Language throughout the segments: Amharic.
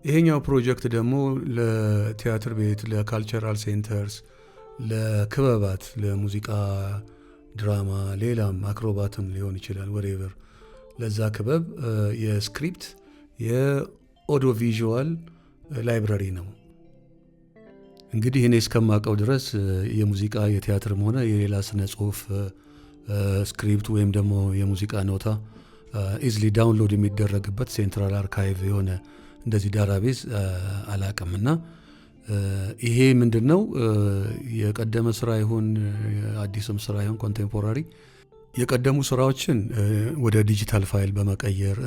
ይሄኛው ፕሮጀክት ደግሞ ለቲያትር ቤት፣ ለካልቸራል ሴንተርስ፣ ለክበባት፣ ለሙዚቃ፣ ድራማ፣ ሌላም አክሮባትም ሊሆን ይችላል ወሬቨር ለዛ ክበብ የስክሪፕት የኦዲዮ ቪዥዋል ላይብራሪ ነው። እንግዲህ እኔ እስከማውቀው ድረስ የሙዚቃ የቲያትርም ሆነ የሌላ ስነ ጽሁፍ ስክሪፕት ወይም ደግሞ የሙዚቃ ኖታ ኢዝሊ ዳውንሎድ የሚደረግበት ሴንትራል አርካይቭ የሆነ እንደዚህ ዳታቤዝ አላቅም እና ይሄ ምንድን ነው የቀደመ ስራ ይሁን አዲስም ስራ ይሁን ኮንቴምፖራሪ የቀደሙ ስራዎችን ወደ ዲጂታል ፋይል በመቀየር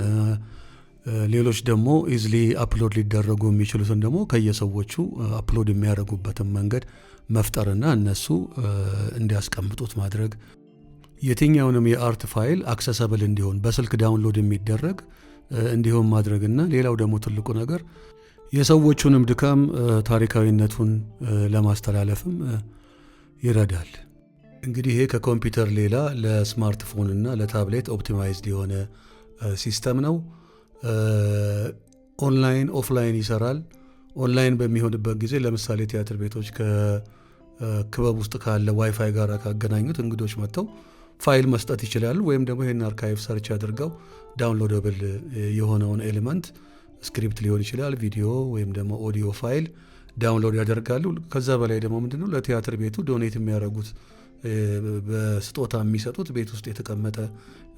ሌሎች ደግሞ ኢዝሊ አፕሎድ ሊደረጉ የሚችሉትን ደግሞ ከየሰዎቹ አፕሎድ የሚያደርጉበትን መንገድ መፍጠርና እነሱ እንዲያስቀምጡት ማድረግ የትኛውንም የአርት ፋይል አክሰሰብል እንዲሆን በስልክ ዳውንሎድ የሚደረግ እንዲሆን ማድረግና ሌላው ደግሞ ትልቁ ነገር የሰዎቹንም ድካም ታሪካዊነቱን ለማስተላለፍም ይረዳል። እንግዲህ ይሄ ከኮምፒውተር ሌላ ለስማርትፎን እና ለታብሌት ኦፕቲማይዝድ የሆነ ሲስተም ነው። ኦንላይን ኦፍላይን ይሰራል። ኦንላይን በሚሆንበት ጊዜ ለምሳሌ ቲያትር ቤቶች ከክበብ ውስጥ ካለ ዋይፋይ ጋር ካገናኙት እንግዶች መጥተው ፋይል መስጠት ይችላሉ። ወይም ደግሞ ይህን አርካይቭ ሰርች አድርገው ዳውንሎደብል የሆነውን ኤሌመንት ስክሪፕት ሊሆን ይችላል፣ ቪዲዮ ወይም ደግሞ ኦዲዮ ፋይል ዳውንሎድ ያደርጋሉ። ከዛ በላይ ደግሞ ምንድነው ለቲያትር ቤቱ ዶኔት የሚያደርጉት በስጦታ የሚሰጡት ቤት ውስጥ የተቀመጠ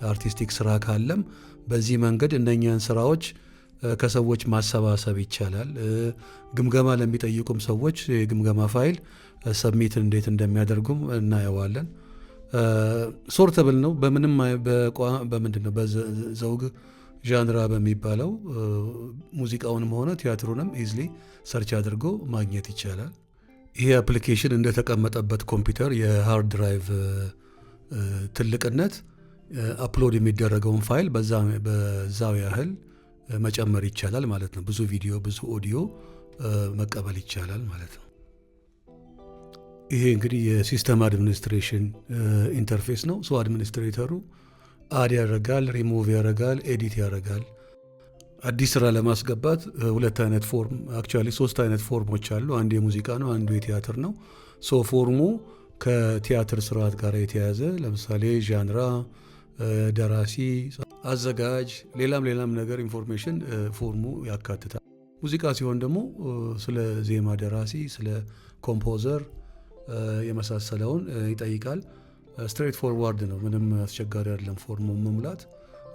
አርቲስቲክ ስራ ካለም በዚህ መንገድ እነኛን ስራዎች ከሰዎች ማሰባሰብ ይቻላል። ግምገማ ለሚጠይቁም ሰዎች የግምገማ ፋይል ሰብሚት እንዴት እንደሚያደርጉም እናየዋለን። ሶርተብል ነው። በምንም በምንድነው በዘውግ ዣንራ በሚባለው ሙዚቃውንም ሆነ ቲያትሩንም ኢዝሊ ሰርች አድርጎ ማግኘት ይቻላል። ይሄ አፕሊኬሽን እንደተቀመጠበት ኮምፒውተር የሃርድ ድራይቭ ትልቅነት አፕሎድ የሚደረገውን ፋይል በዛው ያህል መጨመር ይቻላል ማለት ነው። ብዙ ቪዲዮ፣ ብዙ ኦዲዮ መቀበል ይቻላል ማለት ነው። ይሄ እንግዲህ የሲስተም አድሚኒስትሬሽን ኢንተርፌስ ነው። ሶ አድሚኒስትሬተሩ አድ ያደርጋል፣ ሪሙቭ ያደርጋል፣ ኤዲት ያደርጋል። አዲስ ስራ ለማስገባት ሁለት አይነት ፎርም አክቹዋሊ 3 አይነት ፎርሞች አሉ። አንዱ የሙዚቃ ነው፣ አንዱ የቲያትር ነው። ሶ ፎርሙ ከቲያትር ስርዓት ጋር የተያያዘ ለምሳሌ ዣንራ፣ ደራሲ፣ አዘጋጅ፣ ሌላም ነገር ኢንፎርሜሽን ፎርሙ ያካትታል። ሙዚቃ ሲሆን ደግሞ ስለ ዜማ ደራሲ፣ ስለ ኮምፖዘር የመሳሰለውን ይጠይቃል። ስትሬት ፎርዋርድ ነው፣ ምንም አስቸጋሪ አይደለም ፎርሙ መሙላት።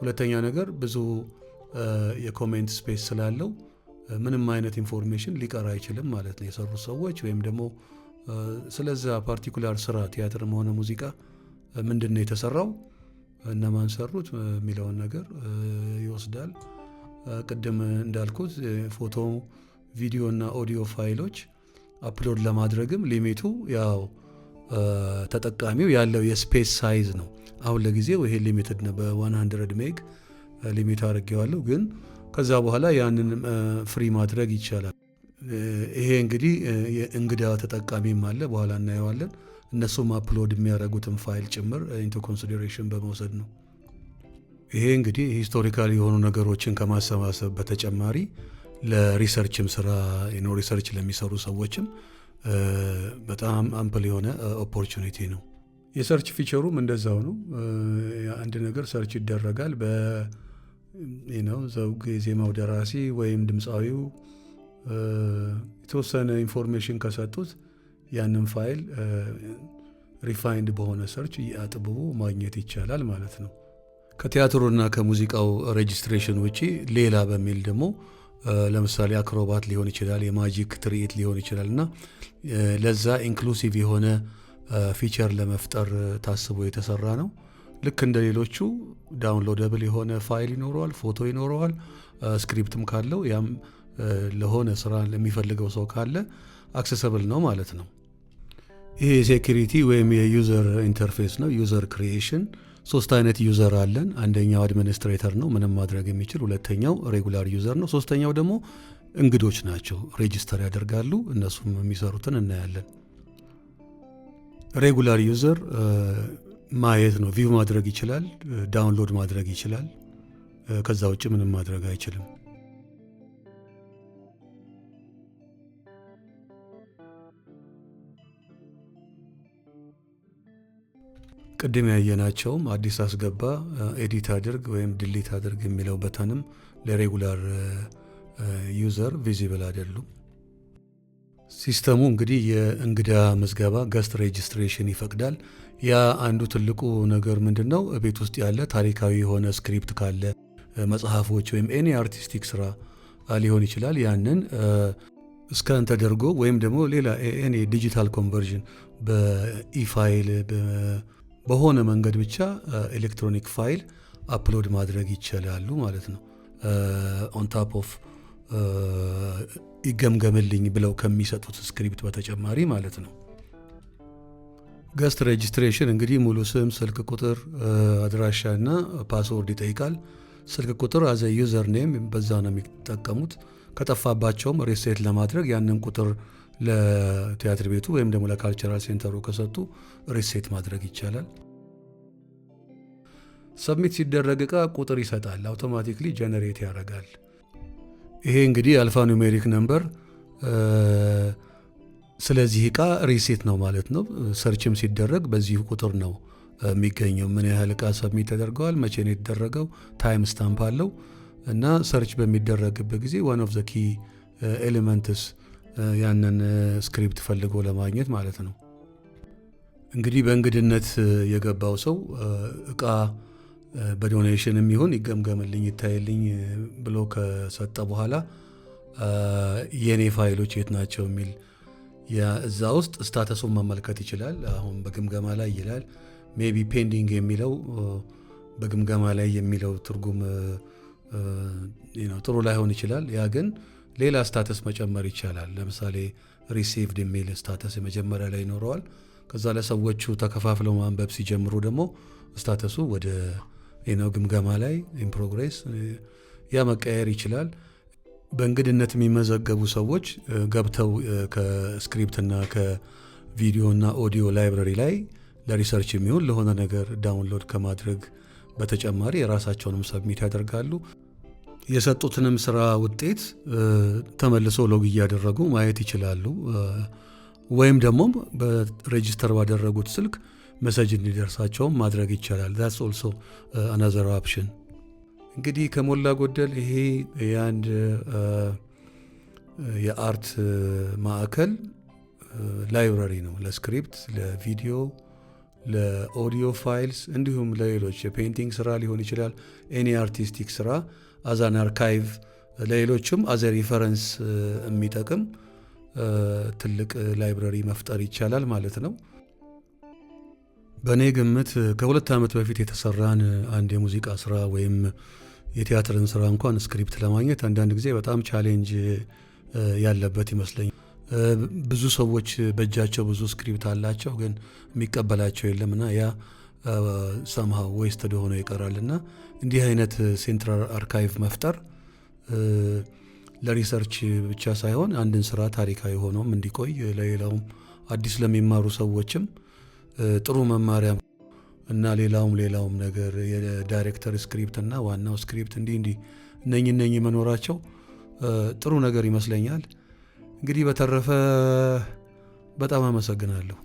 ሁለተኛ ነገር ብዙ የኮሜንት ስፔስ ስላለው ምንም አይነት ኢንፎርሜሽን ሊቀር አይችልም ማለት ነው። የሰሩት ሰዎች ወይም ደግሞ ስለዛ ፓርቲኩላር ስራ ቲያትርም ሆነ ሙዚቃ ምንድነው የተሰራው፣ እነማን ሰሩት የሚለውን ነገር ይወስዳል። ቅድም እንዳልኩት ፎቶ፣ ቪዲዮ እና ኦዲዮ ፋይሎች አፕሎድ ለማድረግም ሊሚቱ ያው ተጠቃሚው ያለው የስፔስ ሳይዝ ነው። አሁን ለጊዜው ይሄ ሊሚትድ ነው፣ በ100 ሜግ ሊሚት አድርጌዋለሁ። ግን ከዛ በኋላ ያንን ፍሪ ማድረግ ይቻላል። ይሄ እንግዲህ የእንግዳ ተጠቃሚም አለ፣ በኋላ እናየዋለን። እነሱም አፕሎድ የሚያደርጉትን ፋይል ጭምር ኢንቱ ኮንሲደሬሽን በመውሰድ ነው። ይሄ እንግዲህ ሂስቶሪካል የሆኑ ነገሮችን ከማሰባሰብ በተጨማሪ ለሪሰርችም ስራ ሪሰርች ለሚሰሩ ሰዎችም በጣም አምፕል የሆነ ኦፖርቹኒቲ ነው። የሰርች ፊቸሩም እንደዛው ነው። አንድ ነገር ሰርች ይደረጋል ዘውግ የዜማው ደራሲ ወይም ድምፃዊው የተወሰነ ኢንፎርሜሽን ከሰጡት ያንን ፋይል ሪፋይንድ በሆነ ሰርች አጥብቦ ማግኘት ይቻላል ማለት ነው። ከቲያትሩና ከሙዚቃው ሬጂስትሬሽን ውጪ ሌላ በሚል ደግሞ ለምሳሌ አክሮባት ሊሆን ይችላል፣ የማጂክ ትርኢት ሊሆን ይችላል እና ለዛ ኢንክሉሲቭ የሆነ ፊቸር ለመፍጠር ታስቦ የተሰራ ነው። ልክ እንደ ሌሎቹ ዳውንሎደብል የሆነ ፋይል ይኖረዋል፣ ፎቶ ይኖረዋል፣ ስክሪፕትም ካለው ያም ለሆነ ስራ ለሚፈልገው ሰው ካለ አክሰሰብል ነው ማለት ነው። ይሄ የሴኪሪቲ ወይም የዩዘር ኢንተርፌስ ነው። ዩዘር ክሪኤሽን 3 አይነት ዩዘር አለን። አንደኛው አድሚኒስትሬተር ነው፣ ምንም ማድረግ የሚችል። ሁለተኛው ሬጉላር ዩዘር ነው። ሶስተኛው ደግሞ እንግዶች ናቸው፣ ሬጂስተር ያደርጋሉ። እነሱም የሚሰሩትን እናያለን። ሬጉላር ዩዘር ማየት ነው፣ ቪው ማድረግ ይችላል፣ ዳውንሎድ ማድረግ ይችላል። ከዛ ውጭ ምንም ማድረግ አይችልም። ቅድም ያየናቸውም አዲስ አስገባ፣ ኤዲት አድርግ ወይም ድሊት አድርግ የሚለው በተንም ለሬጉላር ዩዘር ቪዚብል አይደሉም። ሲስተሙ እንግዲህ የእንግዳ ምዝገባ ገስት ሬጅስትሬሽን ይፈቅዳል። ያ አንዱ ትልቁ ነገር ምንድን ነው? ቤት ውስጥ ያለ ታሪካዊ የሆነ ስክሪፕት ካለ መጽሐፎች ወይም ኤኒ አርቲስቲክ ስራ ሊሆን ይችላል። ያንን ስካን ተደርጎ ወይም ደግሞ ሌላ ኤኒ ዲጂታል ኮንቨርዥን በኢፋይል በሆነ መንገድ ብቻ ኤሌክትሮኒክ ፋይል አፕሎድ ማድረግ ይችላሉ ማለት ነው። ኦን ታፕ ኦፍ ይገምገምልኝ ብለው ከሚሰጡት ስክሪፕት በተጨማሪ ማለት ነው። ገስት ሬጅስትሬሽን እንግዲህ ሙሉ ስም፣ ስልክ ቁጥር፣ አድራሻ እና ፓስወርድ ይጠይቃል። ስልክ ቁጥር አዘ ዩዘር ኔም በዛ ነው የሚጠቀሙት። ከጠፋባቸውም ሪሴት ለማድረግ ያንን ቁጥር ለቲያትር ቤቱ ወይም ደግሞ ለካልቸራል ሴንተሩ ከሰጡ ሪሴት ማድረግ ይቻላል። ሰብሚት ሲደረግ እቃ ቁጥር ይሰጣል፣ አውቶማቲክሊ ጀነሬት ያደርጋል። ይሄ እንግዲህ አልፋ ኑሜሪክ ነምበር ስለዚህ እቃ ሪሴት ነው ማለት ነው። ሰርችም ሲደረግ በዚሁ ቁጥር ነው የሚገኘው። ምን ያህል እቃ ሰብሚት ተደርገዋል፣ መቼ ነው የተደረገው፣ ታይም ስታምፕ አለው እና ሰርች በሚደረግበት ጊዜ ዋን ኦፍ ዘ ኪ ኤሌመንትስ ያንን ስክሪፕት ፈልጎ ለማግኘት ማለት ነው። እንግዲህ በእንግድነት የገባው ሰው እቃ በዶኔሽን የሚሆን ይገምገምልኝ ይታይልኝ ብሎ ከሰጠ በኋላ የኔ ፋይሎች የት ናቸው የሚል እዛ ውስጥ ስታተሱን መመልከት ይችላል። አሁን በግምገማ ላይ ይላል። ሜቢ ፔንዲንግ የሚለው በግምገማ ላይ የሚለው ትርጉም ጥሩ ላይሆን ይችላል። ያ ግን ሌላ ስታተስ መጨመር ይቻላል። ለምሳሌ ሪሲቭድ የሚል ስታተስ የመጀመሪያ ላይ ይኖረዋል። ከዛ ለሰዎቹ ተከፋፍለው ማንበብ ሲጀምሩ ደግሞ ስታተሱ ወደ ግምገማ ላይ ኢን ፕሮግሬስ ያ መቀየር ይችላል። በእንግድነት የሚመዘገቡ ሰዎች ገብተው ከስክሪፕትና ከቪዲዮና ኦዲዮ ላይብረሪ ላይ ለሪሰርች የሚሆን ለሆነ ነገር ዳውንሎድ ከማድረግ በተጨማሪ የራሳቸውንም ሰብሚት ያደርጋሉ። የሰጡትንም ስራ ውጤት ተመልሶ ሎግ እያደረጉ ማየት ይችላሉ። ወይም ደግሞ በሬጂስተር ባደረጉት ስልክ መሰጅ እንዲደርሳቸውም ማድረግ ይቻላል። that's also another option። እንግዲህ ከሞላ ጎደል ይሄ የአንድ የአርት ማዕከል ላይብረሪ ነው። ለስክሪፕት፣ ለቪዲዮ፣ ለኦዲዮ ፋይልስ እንዲሁም ለሌሎች የፔይንቲንግ ስራ ሊሆን ይችላል። ኤኒ አርቲስቲክ ስራ አዛን አርካይቭ ለሌሎችም አዘ ሪፈረንስ የሚጠቅም ትልቅ ላይብረሪ መፍጠር ይቻላል ማለት ነው። በእኔ ግምት ከ2 ዓመት በፊት የተሰራን አንድ የሙዚቃ ስራ ወይም የቲያትርን ስራ እንኳን ስክሪፕት ለማግኘት አንዳንድ ጊዜ በጣም ቻሌንጅ ያለበት ይመስለኛል። ብዙ ሰዎች በእጃቸው ብዙ ስክሪፕት አላቸው፣ ግን የሚቀበላቸው የለምና ያ ሰምሃው ዌስትድ ሆኖ ይቀራልና እንዲህ አይነት ሴንትራል አርካይቭ መፍጠር ለሪሰርች ብቻ ሳይሆን አንድን ስራ ታሪካዊ ሆኖም እንዲቆይ ለሌላውም አዲስ ለሚማሩ ሰዎችም ጥሩ መማሪያ እና ሌላውም ነገር የዳይሬክተር ስክሪፕት እና ዋናው ስክሪፕት እንዲህ እነኚህ መኖራቸው ጥሩ ነገር ይመስለኛል። እንግዲህ በተረፈ በጣም አመሰግናለሁ።